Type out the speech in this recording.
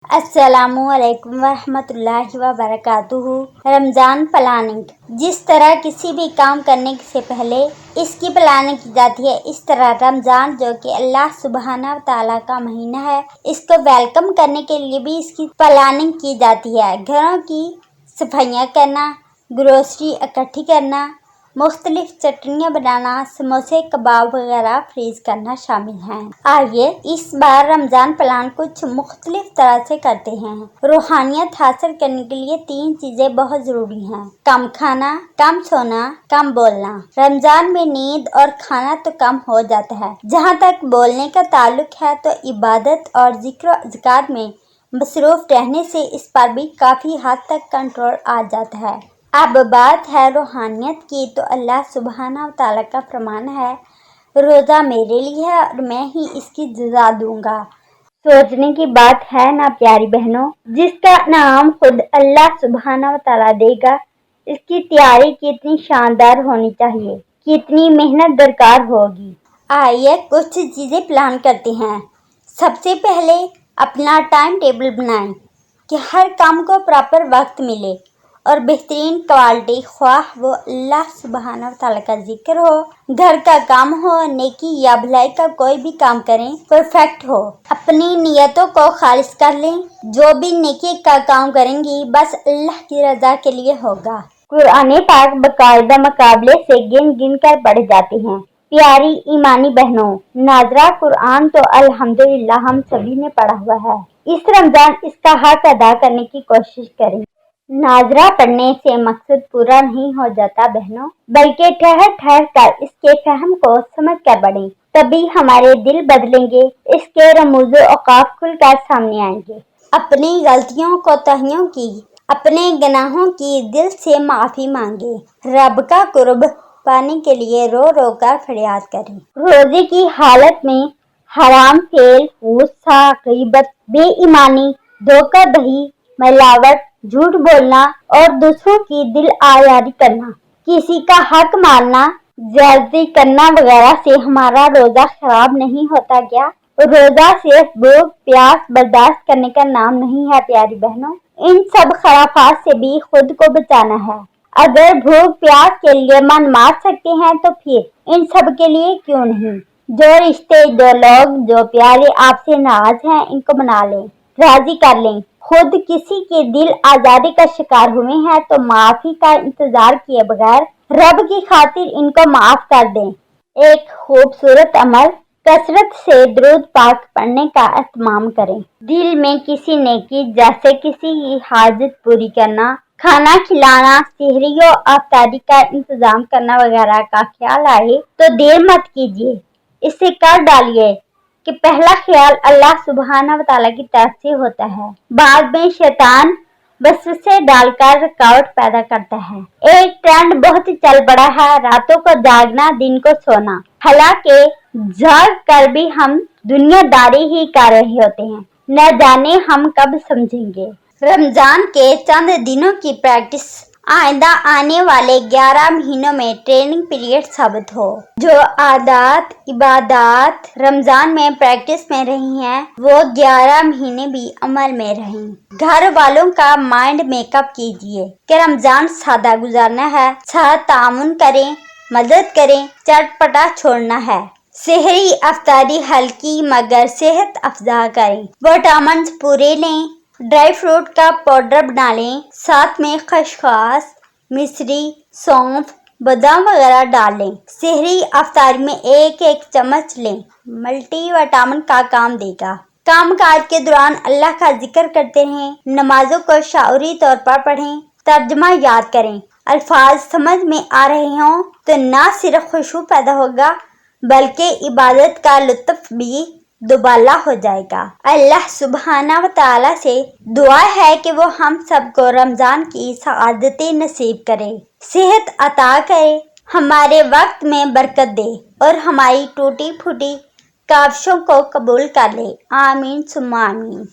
अस्सलामुअलैकुम वरहमतुल्लाहि वबरकातुहू। रमज़ान प्लानिंग। जिस तरह किसी भी काम करने से पहले इसकी प्लानिंग की जाती है, इस तरह रमज़ान जो कि अल्लाह सुब्हाना व तआला का महीना है, इसको वेलकम करने के लिए भी इसकी प्लानिंग की जाती है। घरों की सफाइयाँ करना, ग्रोसरी इकट्ठी करना, मुख्तलिफ चटनियाँ बनाना, समोसे कबाब वगैरह फ्रीज करना शामिल हैं। आइए इस बार रमज़ान प्लान कुछ मुख्तलिफ तरह से करते हैं। रूहानियत हासिल करने के लिए 3 चीजें बहुत जरूरी हैं: कम खाना, कम सोना, कम बोलना। रमज़ान में नींद और खाना तो कम हो जाता है, जहाँ तक बोलने का ताल्लुक है तो इबादत और जिक्र अज़कार में मसरूफ रहने से इस पर भी काफी हद तक कंट्रोल आ जाता है। अब बात है रूहानियत की, तो अल्लाह सुब्हाना व तआला का फरमान है, रोज़ा मेरे लिए है और मैं ही इसकी जज़ा दूंगा। सोचने की बात है ना प्यारी बहनों, जिसका नाम खुद अल्लाह सुब्हाना व तआला देगा, इसकी तैयारी कितनी शानदार होनी चाहिए, कितनी मेहनत दरकार होगी। आइए कुछ चीजें प्लान करते हैं। सबसे पहले अपना टाइम टेबल बनाएं कि हर काम को प्रॉपर वक्त मिले और बेहतरीन क्वालिटी, ख्वाह वो अल्लाह सुब्हाना व तआला का जिक्र हो, घर का काम हो, नेकी या भलाई का कोई भी काम करें परफेक्ट हो। अपनी नियतों को खालिस कर लें। जो भी नेकी का काम करेंगी बस अल्लाह की रजा के लिए होगा। कुरान पाक बाकायदा मुकाबले से गिन गिन कर पढ़े जाते हैं। प्यारी ईमानी बहनों, नाजरा कुरान तो अल्हम्दुलिल्लाह हम सभी ने पढ़ा हुआ है। इस रमजान इसका हक अदा करने की कोशिश करें। नाजरा पढ़ने से मकसद पूरा नहीं हो जाता बहनों, बल्कि ठहर ठहर कर इसके फहम को समझ कर पढ़ें, तभी हमारे दिल बदलेंगे, इसके रमूज़ औकाफ खुलकर सामने आएंगे। अपनी गलतियों कोताहियों की, अपने गुनाहों की दिल से माफी मांगे। रब का कुर्ब पाने के लिए रो रो कर फरियाद करें। रोजे की हालत में हराम खेल, गुस्सा, गीबत, बेईमानी, धोखाधड़ी, मिलावट, झूठ बोलना और दूसरों की दिल आयारी करना, किसी का हक मारना, ज्यादती करना वगैरह से हमारा रोजा खराब नहीं होता क्या? रोजा सिर्फ भूख प्यास बर्दाश्त करने का नाम नहीं है प्यारी बहनों, इन सब खराफात से भी खुद को बचाना है। अगर भूख प्यास के लिए मन मार सकते हैं तो फिर इन सब के लिए क्यों नहीं। जो रिश्ते, जो लोग, जो प्यारे आपसे नाराज हैं, इनको मना लें, राजी कर लें। खुद किसी के दिल आजादी का शिकार हुए हैं तो माफी का इंतजार किए बगैर रब की खातिर इनको माफ कर दें। एक खूबसूरत अमल, कसरत से दुरूद पाक पढ़ने का एहतमाम करें। दिल में किसी नेकी, जैसे किसी की हाजत पूरी करना, खाना खिलाना, सहरी और अफ्तारी का इंतजाम करना वगैरह का ख्याल आए तो देर मत कीजिए, इसे कर डालिए कि पहला ख्याल अल्लाह सुब्हाना व तआला की तरफ से होता है। बाद में शैतान वसवसे डालकर रुकावट पैदा करता है। एक ट्रेंड बहुत चल पड़ा है, रातों को जागना, दिन को सोना। हालांकि जाग कर भी हम दुनियादारी ही कर रहे होते हैं, न जाने हम कब समझेंगे। रमजान के चंद दिनों की प्रैक्टिस आइंदा आने वाले 11 महीनों में ट्रेनिंग पीरियड साबित हो। जो आदत इबादत रमजान में प्रैक्टिस में रही हैं, वो 11 महीने भी अमल में रहें। घर वालों का माइंड मेकअप कीजिए कि रमजान सादा गुजारना है, साथ तामुन करें, मदद करें, चटपटा छोड़ना है। सहरी अफ्तारी हल्की मगर सेहत अफजा करें। विटामिन पूरे लें। ड्राई फ्रूट का पाउडर बना लें, साथ में खसखस, मिश्री, सौंफ, बादाम वगैरह डाल लें। सहरी अफ्तारी में एक एक चम्मच लें, मल्टी विटामिन का काम देगा। काम काज के दौरान अल्लाह का जिक्र करते रहें। नमाजों को शऊरी तौर पर पढ़ें, तर्जमा याद करें। अल्फाज समझ में आ रहे हों तो न सिर्फ खुशबू पैदा होगा बल्कि इबादत का लुत्फ भी दुबाला हो जाएगा। अल्लाह सुब्हाना व तआला से दुआ है कि वो हम सबको रमजान की सआदतें नसीब करे, सेहत अता करे, हमारे वक्त में बरकत दे और हमारी टूटी फूटी काविशों को कबूल कर ले। आमीन सुम्मा आमीन।